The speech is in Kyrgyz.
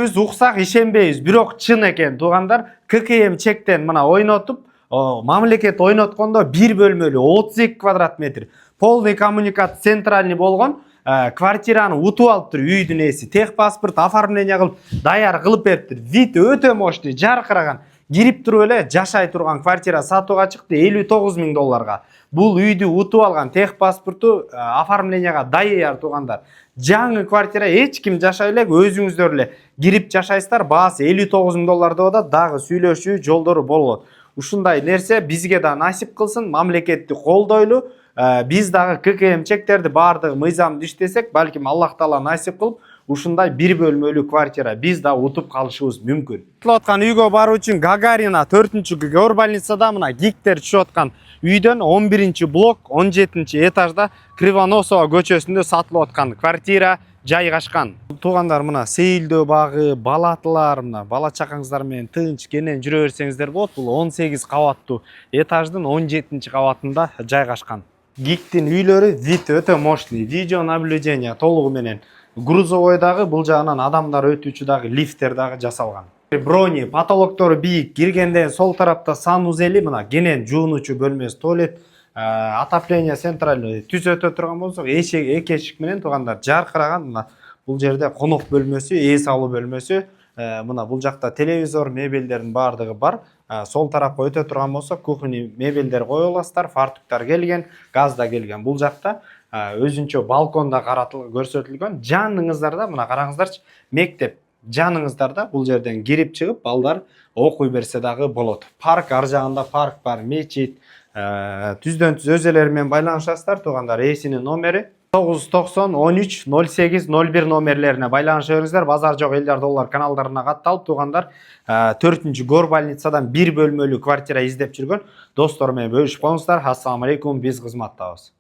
Өзүбүз уксак ишенбейбиз, бирок чын экен туугандар. ККМ чектен мына ойнотуп, мамлекет ойноткондо 1 бөлмөлүү 32 квадрат метр полный коммуникат центральный болгон квартираны утуп алыптыр. Үйдүн ээси техпаспорт оформление кылып даяр кылып бериптир. Вид өтө мощный, жаркыраган. Кирип туруп эле жашай турган квартира сатууга чыкты $59.000. Бул үйдү утуп алган, техпаспорту оформленияга даяр туугандар. Жаңы квартира эч ким жашай элек, өзүңүздөр эле кирип жашайсыздар. Баасы $59.000 деп атат, дагы сүйлөшүү жолдору болот. Ушундай нерсе бизге да насип кылсын, мамлекетти колдойлу. Биз дагы ККМ чектерди баардыгы мыйзамды иштесек, балким Аллах Таала насип кылып, ушундай 1 бөлмөлүү квартира биз да утуп калышыбыз мүмкүн. Айтылып аткан үйгө баруу үчүн Гагарина 4-кг горбольницада мына гиктер түшүп аткан үйдөн 11-блок 17-этажда Кривоносова көчөсүндө сатылып аткан квартира жайгашкан. Туугандар, мына сейилдөө багы, балатылар, мына бала чакаңыздар менен тынч кенен жүрө берсеңиздер болот. Бул 18 кабаттуу этаждын 17-кабатында жайгашкан. Гиктин үйлөрү вид өтө мощный, видео наблюдение толугу менен. Грузовойдагы бул жагынан адамдар өтүүчү дагы лифттер дагы жасалган. Брони, потолоктору бийик. Киргенден сол тарапта санузели, мына кенен жуунуучу бөлмөсү, туалет, отопление центральный түз өтө турган болсок, эки эшик менен туугандар жаркыраган. Мына бул жерде конок бөлмөсү, эс алуу бөлмөсү, мына бул жакта телевизор, мебелдердин баардыгы бар. Сол тарапка өтө турган болсок, кухня мебелдер кое аласыздар, фартуктар келген, газ да келген. Бул жакта өзүнчө балконда көрсөтүлгөн. Жаныңыздарда мына караңыздарчы, мектеп жаныңыздарда бул жерден кирип чыгып балдар окуй берсе дагы болот. Парк ар жагында парк бар, мечит, түздөн түз өз элери менен байланышасыздар туугандар. Эсинин номери 990 13 08 01 номерлерине байланыша бериңиздер. Базар жок элдер доллар каналдарына катталып туугандар 4-горбольницадан 1 бөлмөлүү квартира издеп жүргөн достор менен бөлүшүп коңуздар. Ассаламу алейкум, биз кызматтабыз.